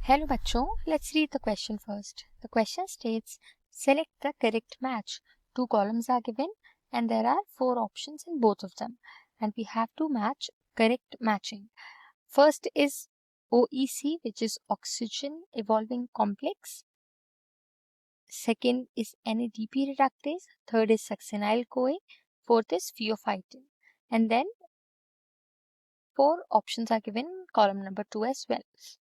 Hello बच्चों, let's read the question first. The question states, select the correct match. Two columns are given and there are four options in both of them. And we have to match correct matching. First is OEC, which is oxygen evolving complex. Second is NADP reductase. Third is succinyl-CoA. Fourth is pheophytin. And then four options are given in column number 2 as well.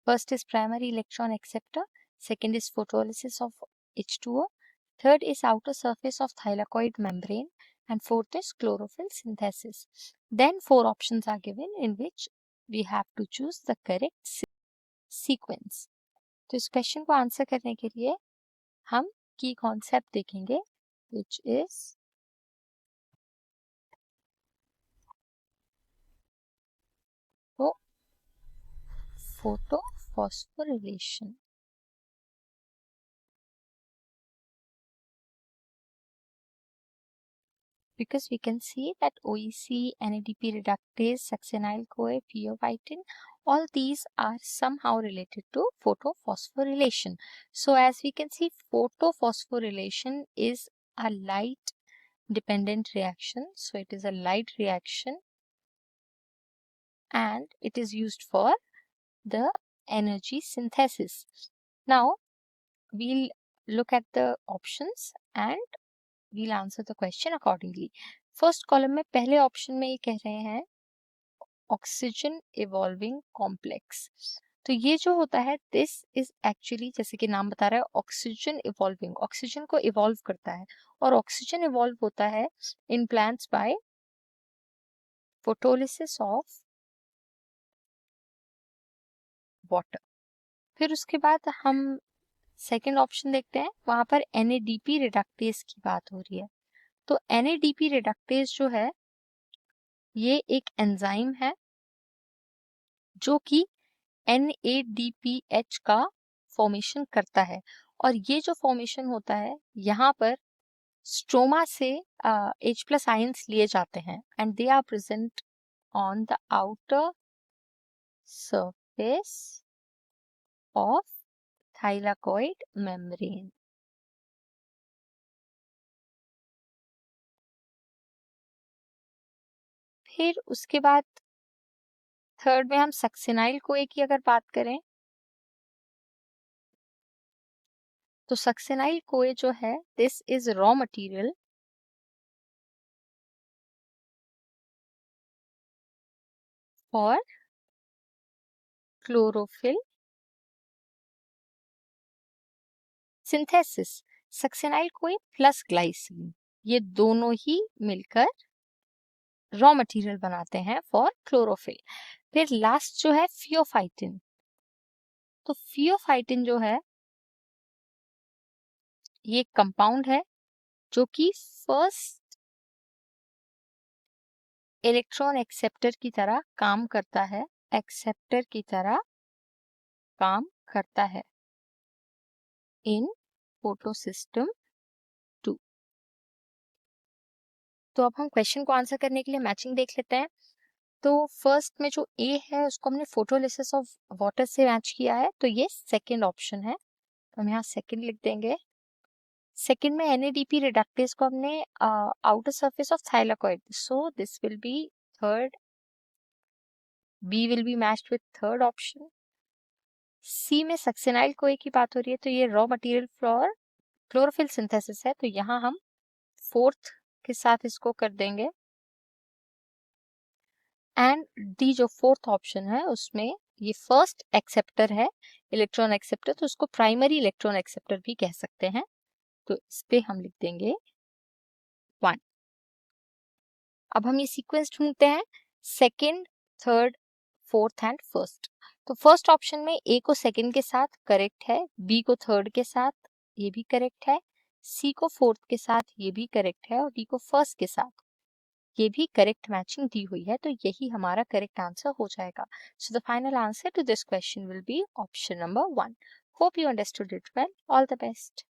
First is primary electron acceptor. Second is photolysis of H2O. Third is outer surface of thylakoid membrane. And fourth is chlorophyll synthesis. Then four options are given in which we have to choose the correct sequence. तो इस question को answer करने के लिए हम की concept देखेंगे which is photophosphorylation. Because we can see that OEC, NADP reductase, succinyl-CoA, pheophytin, all these are somehow related to photophosphorylation. So as we can see, photophosphorylation is a light dependent reaction. So it is a light reaction and it is used for the energy synthesis. Now we'll look at the options and we'll answer the question accordingly. First column में पहले option में ये कह रहे हैं oxygen evolving complex. तो ये जो होता है दिस इज एक्चुअली, जैसे कि नाम बता रहा है, ऑक्सीजन इवॉल्विंग, ऑक्सीजन को इवॉल्व करता है. और ऑक्सीजन इवॉल्व होता है in plants by photolysis of water. फिर उसके बाद हम सेकेंड ऑप्शन देखते हैं, वहां पर NADP रिडक्टेज की बात हो रही है. तो NADP रिडक्टेज जो है ये एक एंजाइम है जो कि NADPH का फॉर्मेशन करता है. और ये जो फॉर्मेशन होता है यहाँ पर स्ट्रोमा से H+ आयंस लिए जाते हैं and they are present on the outer surface of thylakoid membrane. फिर उसके बाद थर्ड में हम सक्सिनाइल-CoA की अगर बात करें तो सक्सिनाइल-CoA जो है this is raw material for chlorophyll synthesis. Succinyl CoA plus glycine, ये दोनों ही मिलकर रॉ मटेरियल बनाते हैं फॉर क्लोरोफिल. फिर लास्ट जो है फियोफाइटिन. तो फियोफाइटिन जो है ये कंपाउंड है जो कि फर्स्ट इलेक्ट्रॉन एक्सेप्टर की तरह काम करता है, एक्सेप्टर की तरह काम करता है इन फोटोसिस्टम 2. तो अब हम क्वेश्चन को आंसर करने के लिए मैचिंग देख लेते हैं. तो फर्स्ट में जो ए है उसको हमने फोटोलिसिस ऑफ वाटर से मैच किया है, तो ये सेकंड ऑप्शन है, तो हम यहाँ सेकंड लिख देंगे. सेकंड में NADP रिडक्टेज को हमने outer surface of thylakoid, so this will be third. B will be matched with third option. C में सक्सिनाइल-CoA की बात हो रही है, तो ये raw material for chlorophyll synthesis है, तो यहाँ हम फोर्थ के साथ इसको कर देंगे. एंड डी जो फोर्थ ऑप्शन है उसमें ये फर्स्ट एक्सेप्टर है, इलेक्ट्रॉन एक्सेप्टर, तो उसको प्राइमरी इलेक्ट्रॉन एक्सेप्टर भी कह सकते हैं, तो इस पे हम लिख देंगे 1. अब हम ये सीक्वेंस ढूंढते हैं, second, third, fourth and first. तो फर्स्ट ऑप्शन में ए को सेकंड के साथ करेक्ट है, बी को थर्ड के साथ ये भी करेक्ट है, सी को फोर्थ के साथ ये भी करेक्ट है और डी को फर्स्ट के साथ ये भी करेक्ट मैचिंग दी हुई है, तो यही हमारा करेक्ट आंसर हो जाएगा. So the final answer to this question will be option number 1. Hope you understood it well. All the best.